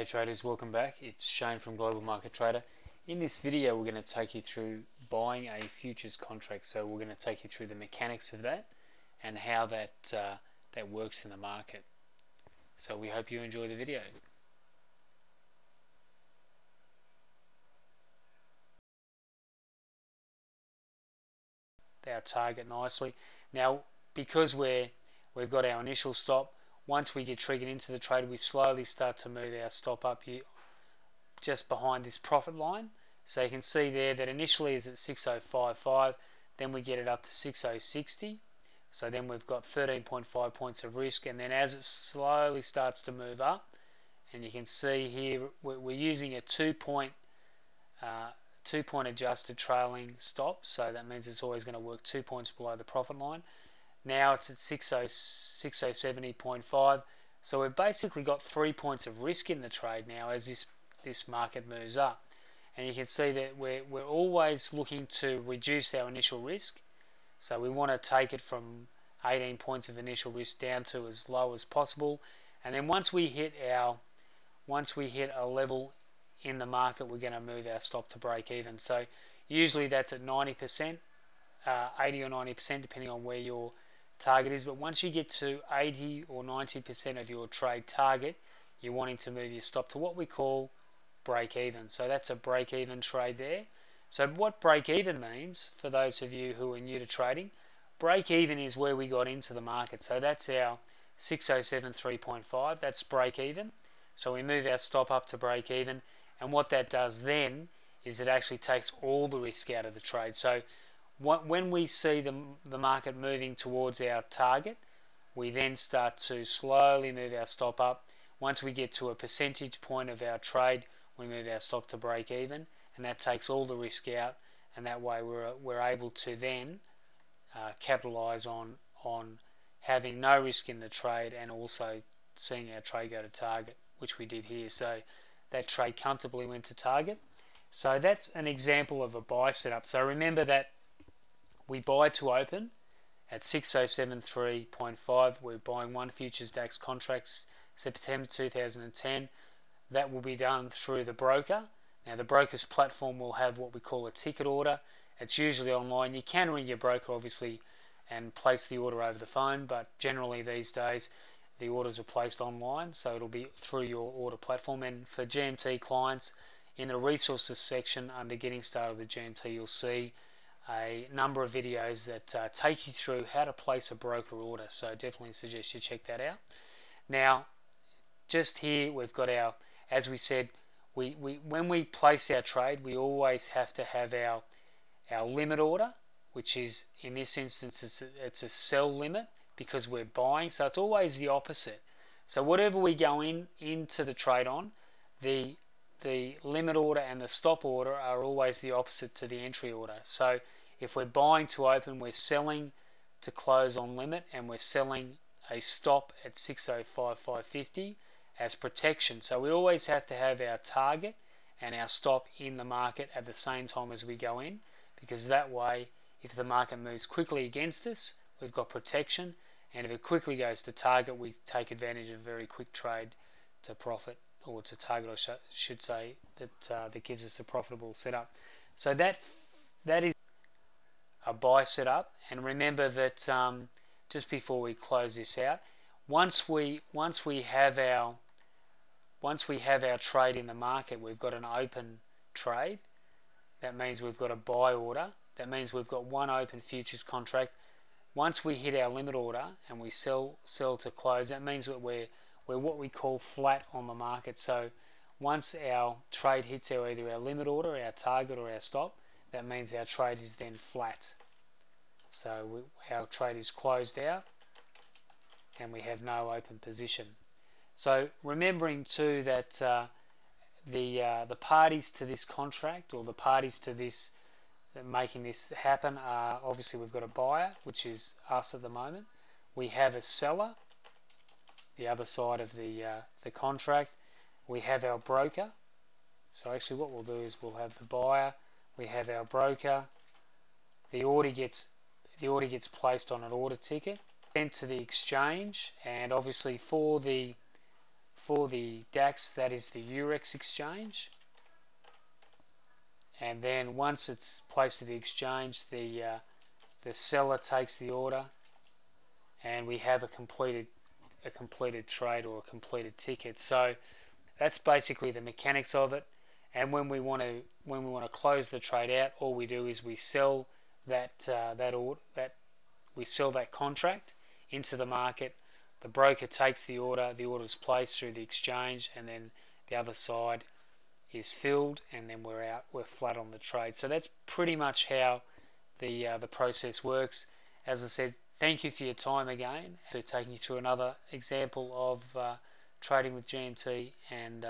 G'day traders, welcome back. It's Shane from Global Market Trader. In this video we're going to take you through buying a futures contract. So we're going to take you through the mechanics of that and how that works in the market. So we hope you enjoy the video. Our target nicely. Now because we've got our initial stop, once we get triggered into the trade, we slowly start to move our stop up here just behind this profit line. So you can see there that initially is at 6055, then we get it up to 6060. So then we've got 13.5 points of risk, and then as it slowly starts to move up, and you can see here we're using a 2-point adjusted trailing stop, so that means it's always going to work 2 points below the profit line. Now it's at 6070.5, so we've basically got 3 points of risk in the trade now as this market moves up. And you can see that we're always looking to reduce our initial risk, so we want to take it from 18 points of initial risk down to as low as possible. And then once we hit a level in the market, we're going to move our stop to break even. So usually that's at 90%, 80 or 90% depending on where your target is. But once you get to 80 or 90% of your trade target, you're wanting to move your stop to what we call break even. So that's a break even trade there. So what break even means, for those of you who are new to trading, break even is where we got into the market. So that's our 6073.5, that's break even. So we move our stop up to break even, and what that does then is it actually takes all the risk out of the trade. So when we see the market moving towards our target, we then start to slowly move our stop up. Once we get to a percentage point of our trade, we move our stop to break even, and that takes all the risk out, and that way we're able to then capitalize on having no risk in the trade and also seeing our trade go to target, which we did here. So that trade comfortably went to target. So that's an example of a buy setup. So remember that we buy to open at 6073.5. We're buying one futures DAX contracts, September 2010. That will be done through the broker. Now the broker's platform will have what we call a ticket order. It's usually online. You can ring your broker obviously and place the order over the phone, but generally these days the orders are placed online, so it'll be through your order platform. And for GMT clients, in the resources section under getting started with GMT, you'll see a number of videos that take you through how to place a broker order, so definitely suggest you check that out. Now just here we've got our, as we said, when we place our trade, we always have to have our limit order, which is, in this instance, it's a sell limit because we're buying, so it's always the opposite. So whatever we go into the trade on, the limit order and the stop order are always the opposite to the entry order. So if we're buying to open, we're selling to close on limit, and we're selling a stop at 605550 as protection. So we always have to have our target and our stop in the market at the same time as we go in, because that way if the market moves quickly against us, we've got protection, and if it quickly goes to target, we take advantage of a very quick trade to profit, or to target, I should say, that gives us a profitable setup. So that is a buy setup. And remember that just before we close this out, once we have our trade in the market, we've got an open trade. That means we've got a buy order. That means we've got one open futures contract. Once we hit our limit order and we sell to close, that means that we're what we call flat on the market. So once our trade hits either our limit order, our target, or our stop, that means our trade is then flat. So our trade is closed out and we have no open position. So remembering too that the parties to this contract, or the parties to this making this happen, are obviously we've got a buyer, which is us at the moment. We have a seller, the other side of the contract. We have our broker. So actually what we'll do is we'll have the buyer, we have our broker. The order gets placed on an order ticket, sent to the exchange, and obviously for the for the DAX, that is the Eurex exchange. And then once it's placed at the exchange, the seller takes the order, and we have a completed trade or a completed ticket. So that's basically the mechanics of it. And when we want to close the trade out, all we do is we sell we sell that contract into the market. The broker takes the order. The order is placed through the exchange, and then the other side is filled, and then we're out. We're flat on the trade. So that's pretty much how the process works. As I said, thank you for your time again. So taking you through another example of trading with GMT, and